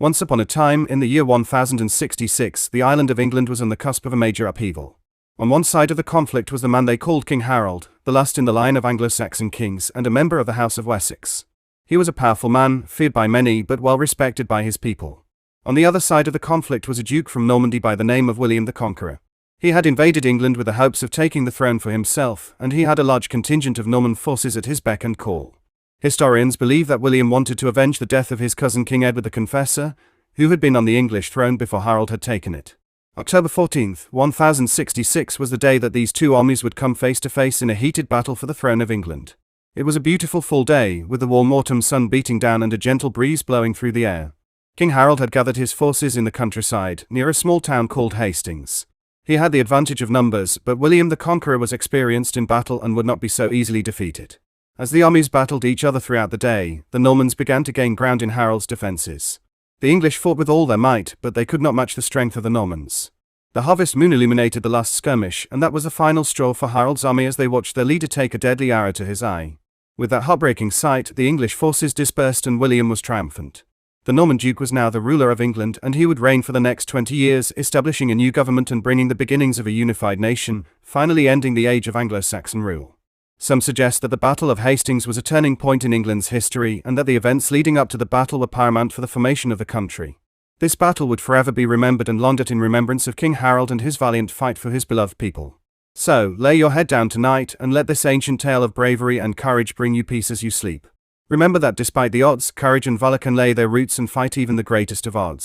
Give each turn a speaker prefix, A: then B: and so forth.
A: Once upon a time, in the year 1066, the island of England was on the cusp of a major upheaval. On one side of the conflict was the man they called King Harold, the last in the line of Anglo-Saxon kings and a member of the House of Wessex. He was a powerful man, feared by many but well respected by his people. On the other side of the conflict was a duke from Normandy by the name of William the Conqueror. He had invaded England with the hopes of taking the throne for himself, and he had a large contingent of Norman forces at his beck and call. Historians believe that William wanted to avenge the death of his cousin King Edward the Confessor, who had been on the English throne before Harold had taken it. October 14, 1066 was the day that these two armies would come face to face in a heated battle for the throne of England. It was a beautiful full day, with the warm autumn sun beating down and a gentle breeze blowing through the air. King Harold had gathered his forces in the countryside, near a small town called Hastings. He had the advantage of numbers, but William the Conqueror was experienced in battle and would not be so easily defeated. As the armies battled each other throughout the day, the Normans began to gain ground in Harold's defences. The English fought with all their might, but they could not match the strength of the Normans. The harvest moon illuminated the last skirmish, and that was the final straw for Harold's army as they watched their leader take a deadly arrow to his eye. With that heartbreaking sight, the English forces dispersed and William was triumphant. The Norman Duke was now the ruler of England, and he would reign for the next 20 years, establishing a new government and bringing the beginnings of a unified nation, finally ending the age of Anglo-Saxon rule. Some suggest that the Battle of Hastings was a turning point in England's history and that the events leading up to the battle were paramount for the formation of the country. This battle would forever be remembered and lauded in remembrance of King Harold and his valiant fight for his beloved people. So, lay your head down tonight and let this ancient tale of bravery and courage bring you peace as you sleep. Remember that despite the odds, courage and valor can lay their roots and fight even the greatest of odds.